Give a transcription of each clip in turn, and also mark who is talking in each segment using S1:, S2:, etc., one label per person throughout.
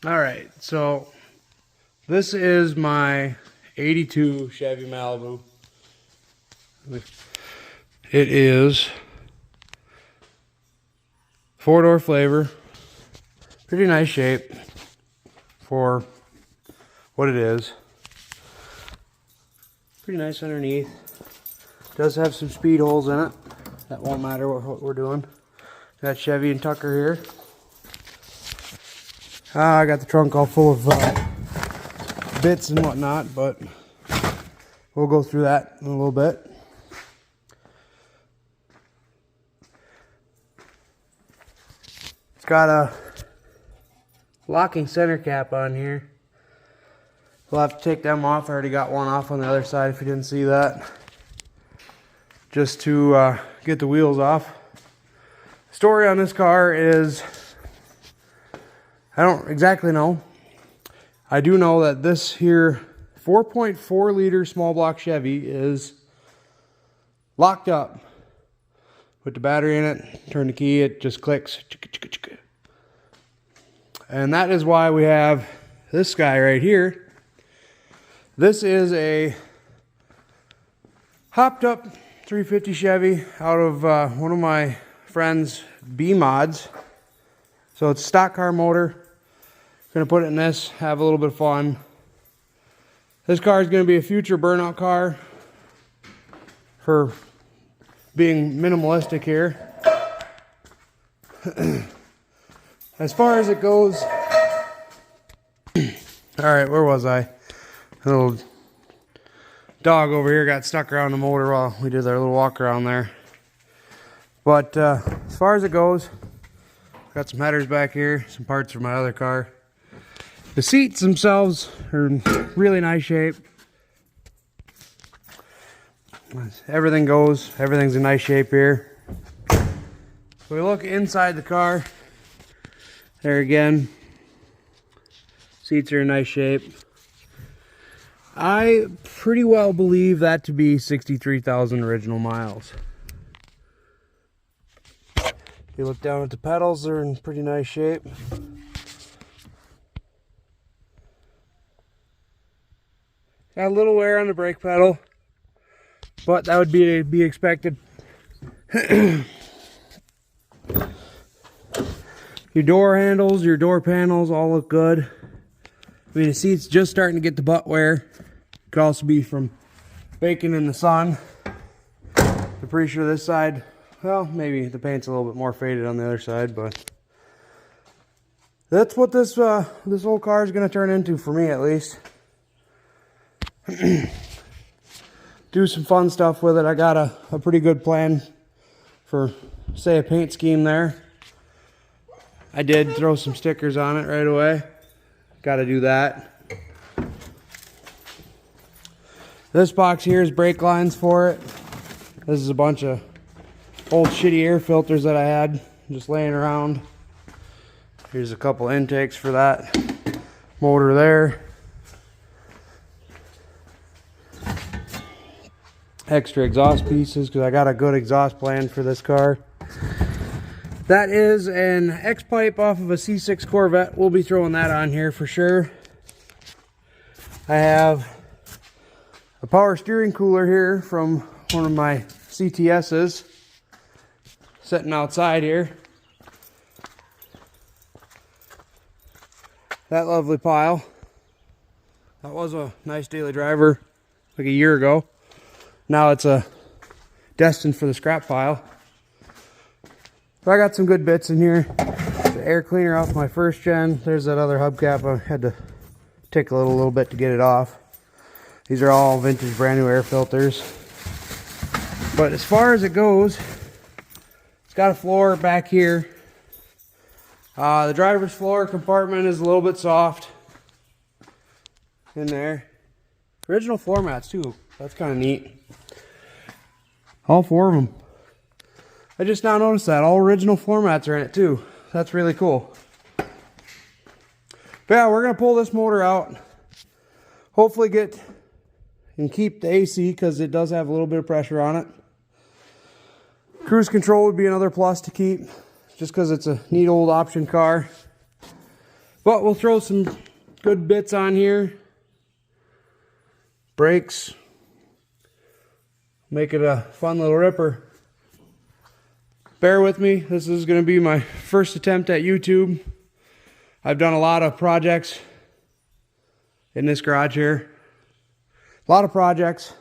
S1: All right, so this is my 82 Chevy Malibu. It is 4-door flavor. Pretty nice shape for what it is. Pretty nice underneath. Does have some speed holes in it. That won't matter what we're doing. Got Chevy and Tucker here. I got the trunk all full of bits and whatnot, but we'll go through that in a little bit. It's got a locking center cap on here. We'll have to take them off. I already got one off on the other side if you didn't see that. Just to get the wheels off. Story on this car is, I don't exactly know. I do know that this here 4.4 liter small block Chevy is locked up. Put the battery in it, turn the key, it just clicks. And that is why we have this guy right here. This is a hopped up 350 Chevy out of one of my friend's B mods. So it's a stock car motor. Gonna put it in this, have a little bit of fun. This car is gonna be a future burnout car for being minimalistic here. As far as it goes, all right, where was I? A little dog over here got stuck around the motor while we did our little walk around there. But as far as it goes, got some headers back here, some parts from my other car. The seats themselves are in really nice shape. Everything goes, everything's in nice shape here. If we look inside the car, there again, seats are in nice shape. I pretty well believe that to be 63,000 original miles. If you look down at the pedals, they're in pretty nice shape. Got a little wear on the brake pedal, but that would be expected. Your door handles, your door panels all look good. I mean, the seat's just starting to get the butt wear. Could also be from baking in the sun. I'm pretty sure this side, well, maybe the paint's a little bit more faded on the other side, but that's what this whole car is going to turn into for me, at least. Do some fun stuff with it. I got a pretty good plan for, say, a paint scheme there. I did throw some stickers on it right away. Got to do that. This box here is brake lines for it. This is a bunch of old shitty air filters that I had just laying around. Here's a couple intakes for that motor there. Extra exhaust pieces because I got a good exhaust plan for this car. That is an X-pipe off of a C6 Corvette. We'll be throwing that on here for sure. I have a power steering cooler here from one of my CTS's sitting outside here. That lovely pile. That was a nice daily driver like a year ago. Now it's destined for the scrap pile. But I got some good bits in here. The air cleaner off my first gen. There's that other hubcap. I had to tickle it a little bit to get it off. These are all vintage brand new air filters. But as far as it goes, it's got a floor back here. The driver's floor compartment is a little bit soft in there. Original floor mats too. That's kind of neat. All four of them. I just now noticed that. All original floor mats are in it too. That's really cool. But yeah, we're going to pull this motor out. Hopefully get and keep the AC because it does have a little bit of pressure on it. Cruise control would be another plus to keep just because it's a neat old option car. But we'll throw some good bits on here. Brakes. Make it a fun little ripper. Bear with me. This is going to be my first attempt at YouTube. I've done a lot of projects in this garage here. A lot of projects.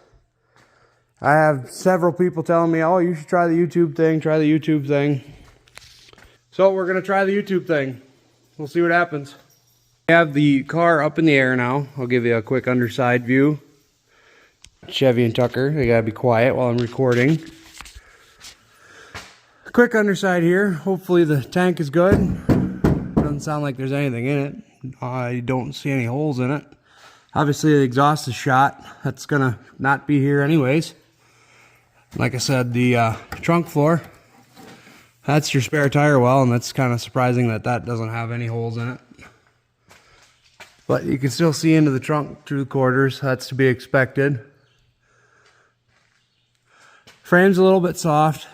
S1: I have several people telling me, oh, you should try the YouTube thing, try the YouTube thing. So we're going to try the YouTube thing. We'll see what happens. We have the car up in the air now. I'll give you a quick underside view. Chevy and Tucker, they gotta be quiet while I'm recording. Quick underside here. Hopefully the tank is good. Doesn't sound like there's anything in it. I don't see any holes in it. Obviously the exhaust is shot. That's gonna not be here anyways. Like I said, the trunk floor, that's your spare tire well, and that's kind of surprising that that doesn't have any holes in it. But you can still see into the trunk through the quarters. That's to be expected. Frame's a little bit soft.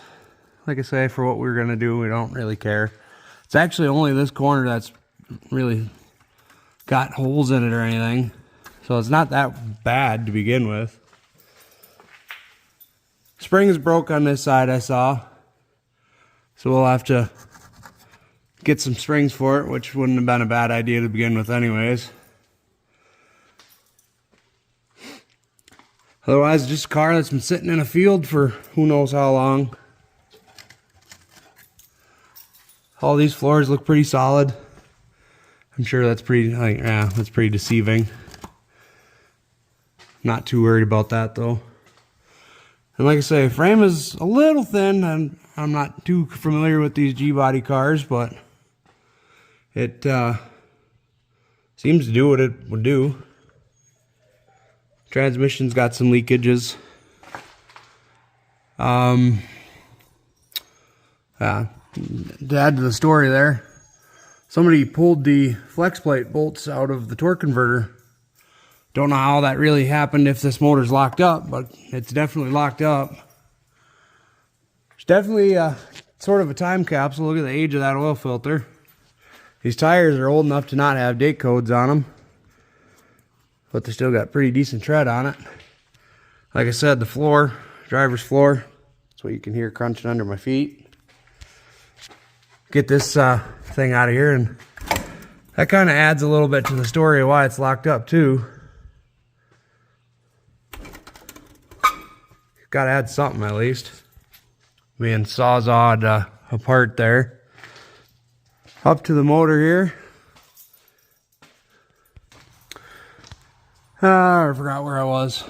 S1: Like I say, for what we're gonna do, we don't really care. It's actually only this corner that's really got holes in it or anything. So it's not that bad to begin with. Spring is broke on this side, I saw. So we'll have to get some springs for it, which wouldn't have been a bad idea to begin with anyways. Otherwise, just a car that's been sitting in a field for who knows how long. All these floors look pretty solid. I'm sure that's pretty, that's pretty deceiving. Not too worried about that though. And like I say, frame is a little thin, and I'm not too familiar with these G-body cars, but it seems to do what it would do. Transmission's got some leakages. To add to the story there, somebody pulled the flex plate bolts out of the torque converter. Don't know how that really happened if this motor's locked up, but it's definitely locked up. It's definitely sort of a time capsule. Look at the age of that oil filter. These tires are old enough to not have date codes on them, but they still got pretty decent tread on it. Like I said, the floor, driver's floor, that's what you can hear crunching under my feet. Get this thing out of here, and that kind of adds a little bit to the story of why it's locked up too. Got to add something at least. Being sawzawed apart there. Up to the motor here. I forgot where I was.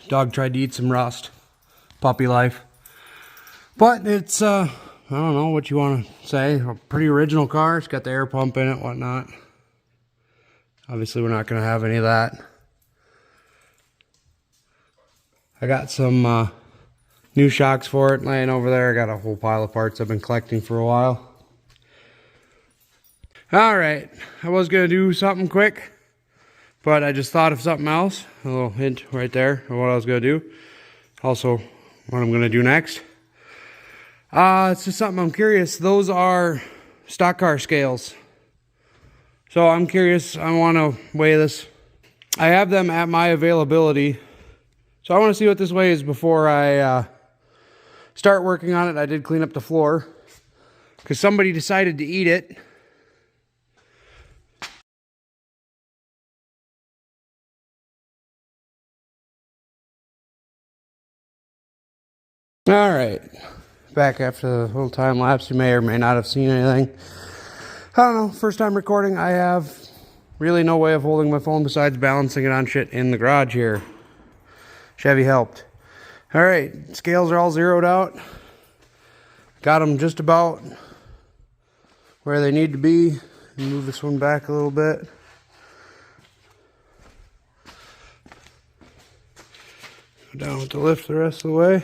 S1: Dog tried to eat some rust. Puppy life. But it's, I don't know what you want to say. A pretty original car. It's got the air pump in it, whatnot. Obviously we're not going to have any of that. I got some new shocks for it laying over there. I got a whole pile of parts I've been collecting for a while. Alright, I was going to do something quick, but I just thought of something else. A little hint right there of what I was going to do. Also, what I'm going to do next. It's just something I'm curious. Those are stock car scales. So I'm curious. I want to weigh this. I have them at my availability. So I want to see what this weighs before I start working on it. I did clean up the floor because somebody decided to eat it. All right, back after the little time lapse. You may or may not have seen anything. I don't know, first time recording. I have really no way of holding my phone besides balancing it on shit in the garage here. Chevy helped. All right, scales are all zeroed out. Got them just about where they need to be. Move this one back a little bit. Go down with the lift the rest of the way.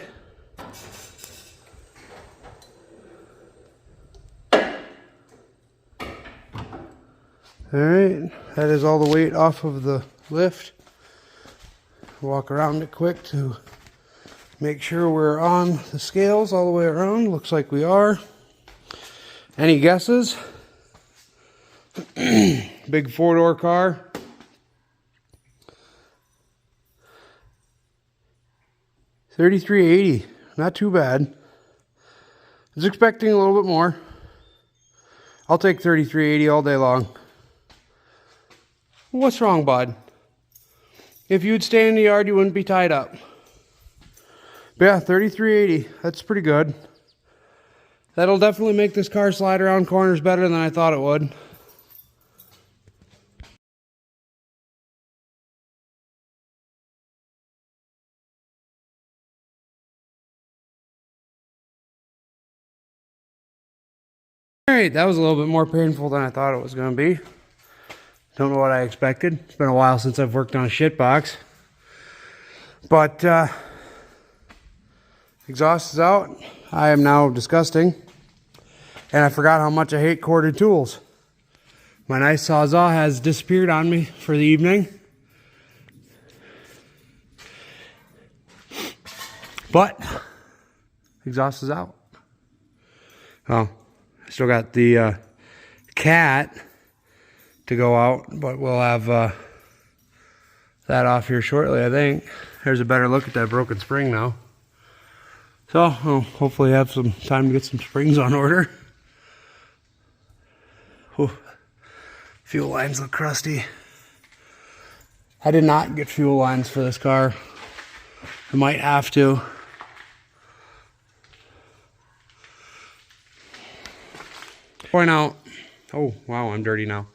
S1: All right, that is all the weight off of the lift. Walk around it quick to make sure we're on the scales all the way around. Looks like we are. Any guesses? Big 4-door car. $33.80. Not too bad. I was expecting a little bit more. I'll take $33.80 all day long. What's wrong, bud? If you'd stay in the yard, you wouldn't be tied up. But yeah, $33.80. That's pretty good. That'll definitely make this car slide around corners better than I thought it would. Alright, that was a little bit more painful than I thought it was going to be. Don't know what I expected. It's been a while since I've worked on a shit box. But, exhaust is out. I am now disgusting. And I forgot how much I hate corded tools. My nice Sawzall has disappeared on me for the evening. But, exhaust is out. Oh. Still got the cat to go out, but we'll have that off here shortly, I think. There's a better look at that broken spring now. So I'll hopefully have some time to get some springs on order. Whew. Fuel lines look crusty. I did not get fuel lines for this car. I might have to. Point out, oh wow, I'm dirty now.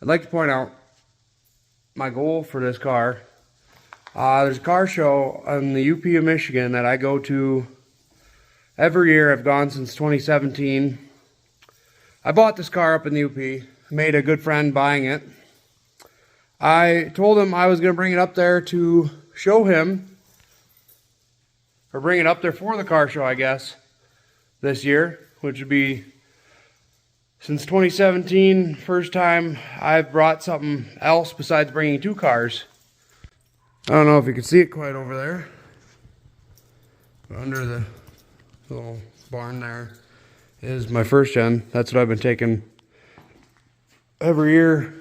S1: I'd like to point out my goal for this car. There's a car show in the UP of Michigan that I go to every year. I've gone since 2017. I bought this car up in the UP, made a good friend buying it. I told him I was going to bring it up there to show him, or bring it up there for the car show, I guess, this year, which would be since 2017, first time I've brought something else besides bringing two cars. I don't know if you can see it quite over there. But under the little barn there is my first gen. That's what I've been taking every year,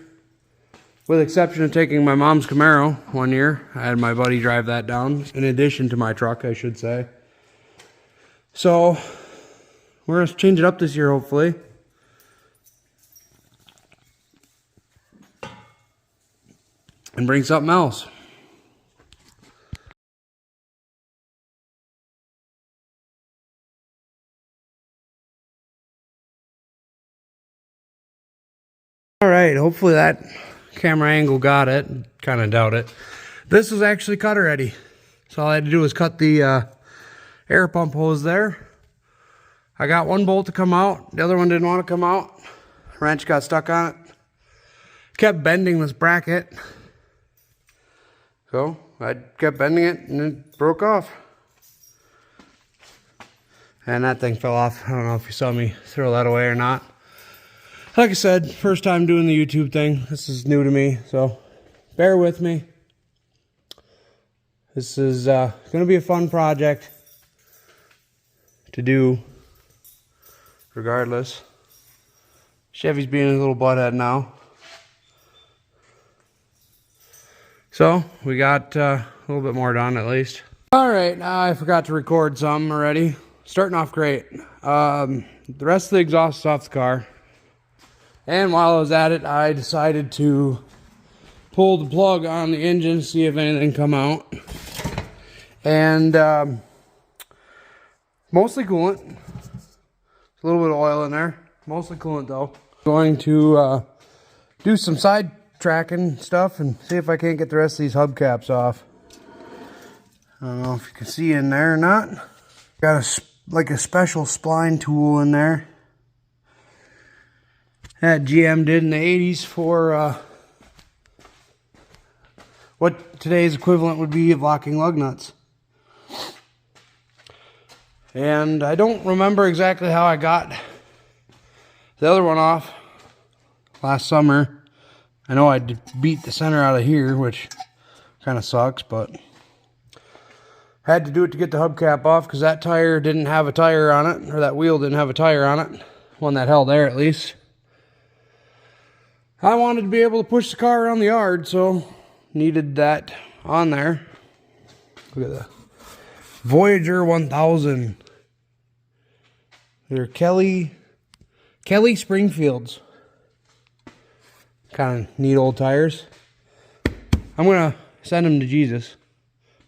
S1: with exception of taking my mom's Camaro one year. I had my buddy drive that down, in addition to my truck, I should say. So, we're going to change it up this year, hopefully. And bring something else. Alright, hopefully that camera angle got it. Kind of doubt it. This was actually cut already. So all I had to do was cut the air pump hose there. I got one bolt to come out. The other one didn't want to come out. Wrench got stuck on it. Kept bending this bracket. So I kept bending it and it broke off. And that thing fell off. I don't know if you saw me throw that away or not. Like I said, first time doing the YouTube thing. This is new to me, so bear with me. This is going to be a fun project to do regardless. Chevy's being a little butthead now. So, we got a little bit more done at least. Alright, now I forgot to record some already. Starting off great. The rest of the exhaust is off the car. And while I was at it, I decided to pull the plug on the engine, see if anything come out. And mostly coolant. A little bit of oil in there. Mostly coolant though. Going to do some side tracking stuff and see if I can't get the rest of these hubcaps off. I don't know if you can see in there or not. Got like a special spline tool in there that GM did in the 80s for what today's equivalent would be of locking lug nuts. And I don't remember exactly how I got the other one off last summer. I know I beat the center out of here, which kind of sucks, but I had to do it to get the hubcap off because that tire didn't have a tire on it, or that wheel didn't have a tire on it. One that held there at least. I wanted to be able to push the car around the yard, so needed that on there. Look at that. Voyager 1000. They're Kelly Springfields. Kind of neat old tires. I'm going to send them to Jesus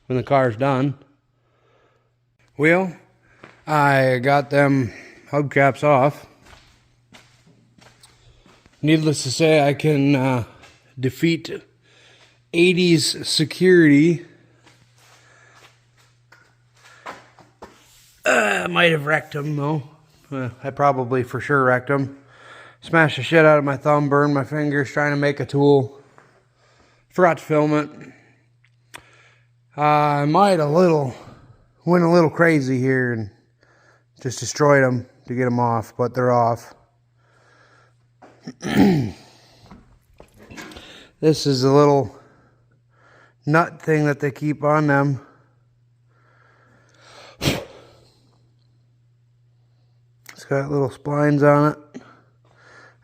S1: when the car's done. Well, I got them hubcaps off. Needless to say, I can defeat 80s security. I might have wrecked them though. I probably for sure wrecked them. Smashed the shit out of my thumb, burned my fingers trying to make a tool. Forgot to film it. I might went a little crazy here and just destroyed them to get them off, but they're off. This is a little nut thing that they keep on them. It's got little splines on it.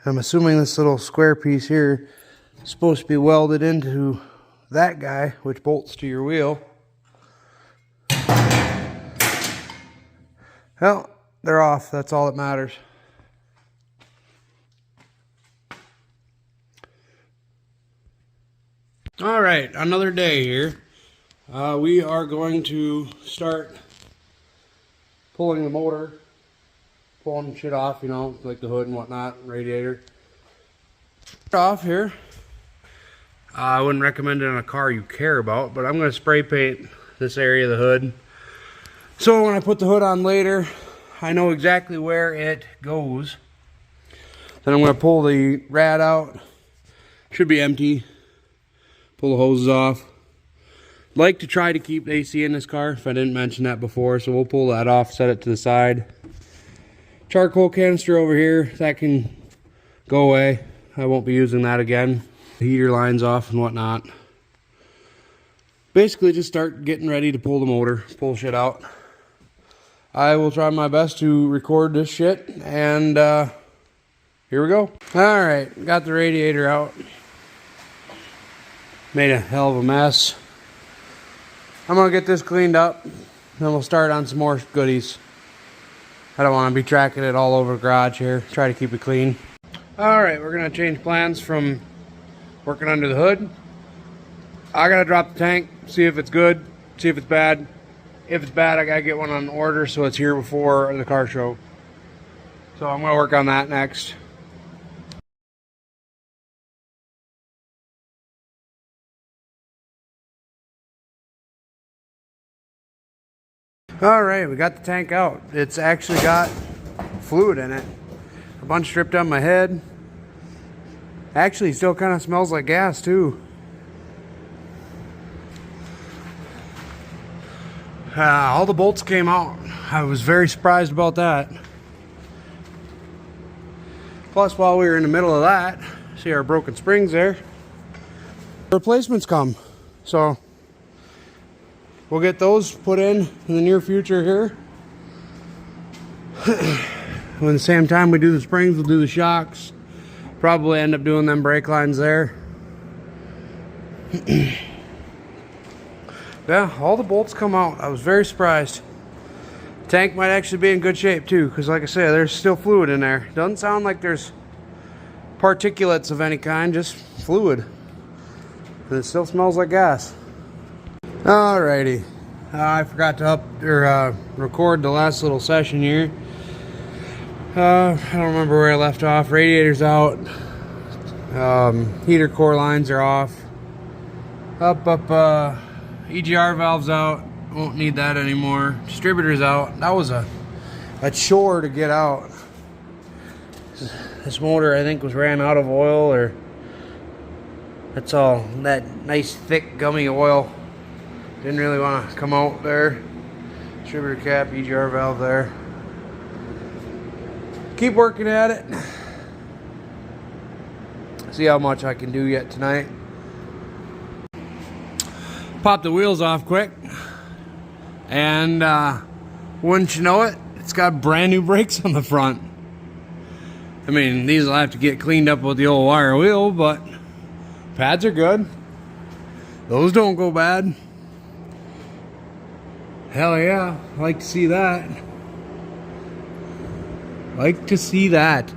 S1: I'm assuming this little square piece here is supposed to be welded into that guy, which bolts to your wheel. Well, they're off. That's all that matters. All right, another day here. We are going to start pulling the motor, pulling shit off, you know, like the hood and whatnot, radiator. Off here. I wouldn't recommend it on a car you care about, but I'm going to spray paint this area of the hood. So when I put the hood on later, I know exactly where it goes. Then I'm going to pull the rad out. Should be empty. Pull the hoses off. Like to try to keep AC in this car, if I didn't mention that before, so we'll pull that off, set it to the side. Charcoal canister over here, that can go away. I won't be using that again. Heater lines off and whatnot. Basically just start getting ready to pull the motor, pull shit out. I will try my best to record this shit, and here we go. Alright, got the radiator out. Made a hell of a mess. I'm gonna get this cleaned up, then we'll start on some more goodies. I don't want to be tracking it all over the garage here. Try to keep it clean. Alright, we're gonna change plans from working under the hood. I gotta drop the tank, see if it's good, see if it's bad. If it's bad, I gotta get one on order so it's here before the car show. So I'm gonna work on that next. Alright, we got the tank out. It's actually got fluid in it. A bunch dripped on my head. Actually, still kind of smells like gas too. All the bolts came out. I was very surprised about that. Plus, while we were in the middle of that, see our broken springs there. Replacements come. So we'll get those put in the near future here. When at the same time we do the springs, we'll do the shocks. Probably end up doing them brake lines there. Yeah, all the bolts come out. I was very surprised. Tank might actually be in good shape too, because like I said, there's still fluid in there. Doesn't sound like there's particulates of any kind, just fluid. And it still smells like gas. Alrighty. I forgot to record the last little session here. I don't remember where I left off. Radiator's out. Heater core lines are off. EGR valve's out. Won't need that anymore. Distributor's out. That was a chore to get out. This motor, I think, was ran out of oil, or that's all that nice thick gummy oil. Didn't really want to come out there. Distributor cap, EGR valve there. Keep working at it. See how much I can do yet tonight. Pop the wheels off quick. And wouldn't you know it, it's got brand new brakes on the front. I mean, these will have to get cleaned up with the old wire wheel, but pads are good. Those don't go bad. Hell yeah, I like to see that. Like to see that.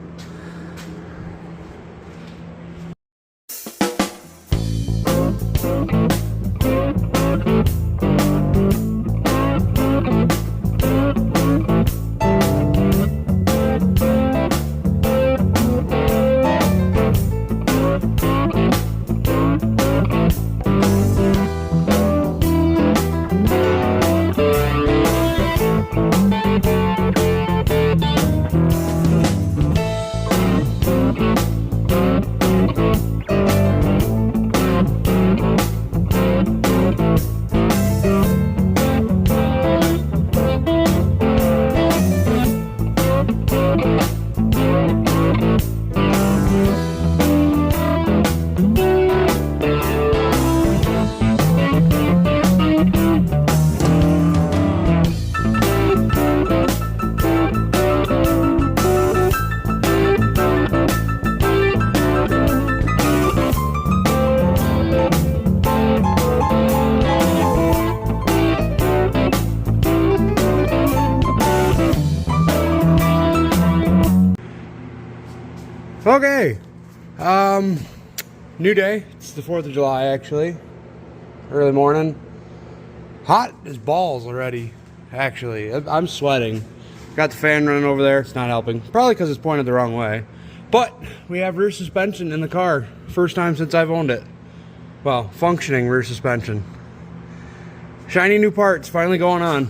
S1: Okay, new day. It's the 4th of July, actually. Early morning. Hot as balls already, actually. I'm sweating. Got the fan running over there. It's not helping. Probably because it's pointed the wrong way. But we have rear suspension in the car. First time since I've owned it. Well, functioning rear suspension. Shiny new parts finally going on.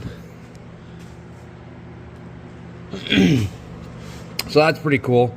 S1: So that's pretty cool.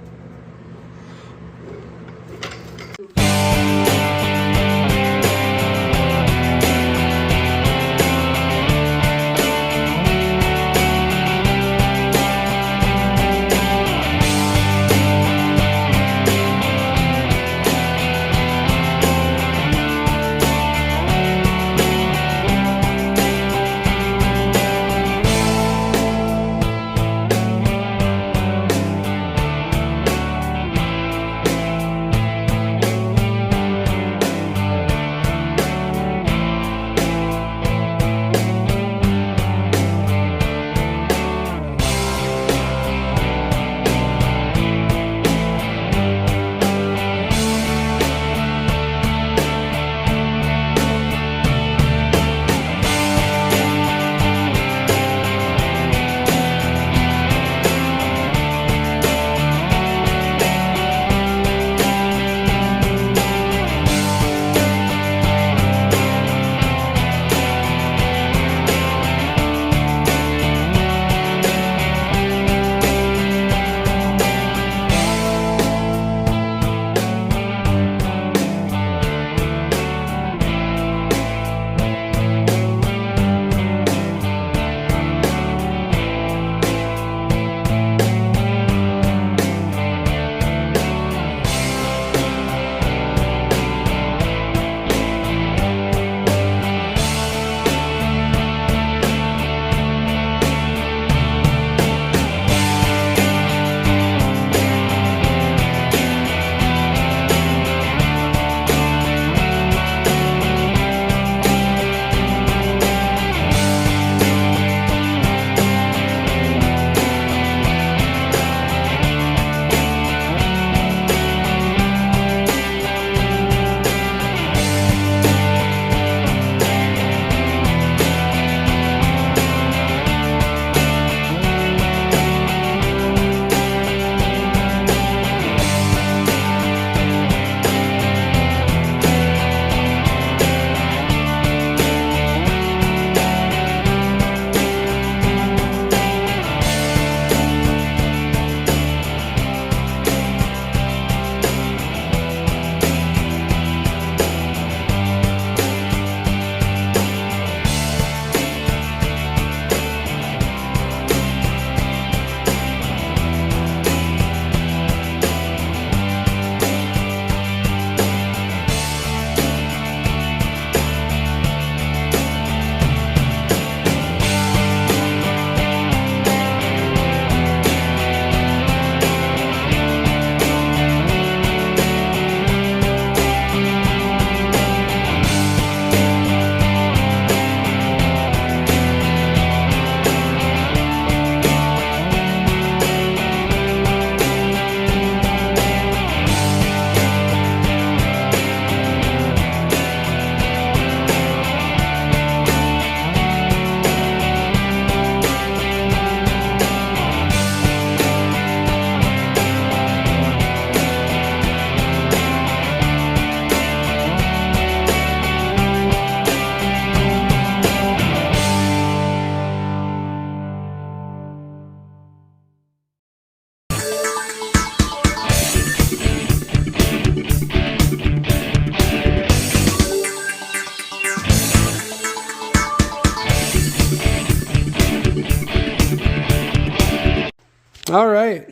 S1: All right.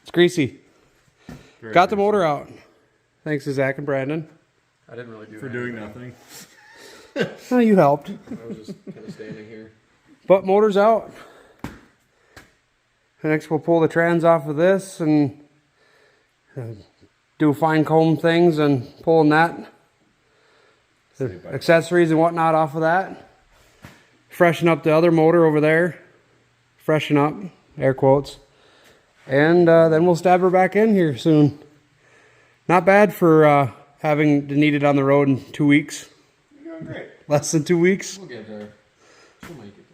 S1: It's greasy.
S2: Very
S1: Got the
S2: greasy.
S1: motor out. Thanks to Zach and Brandon.
S3: I didn't really do
S2: For doing nothing.
S1: Oh, you helped.
S3: I was just kind of standing here.
S1: But motor's out. Next we'll pull the trans off of this and do fine comb things and pulling that. The accessories and whatnot off of that. Freshen up the other motor over there. Freshen up, air quotes. And then we'll stab her back in here soon. Not bad for having to need it on the road in 2 weeks.
S3: You're doing great.
S1: Less than 2 weeks.
S3: We'll get there. She'll make it.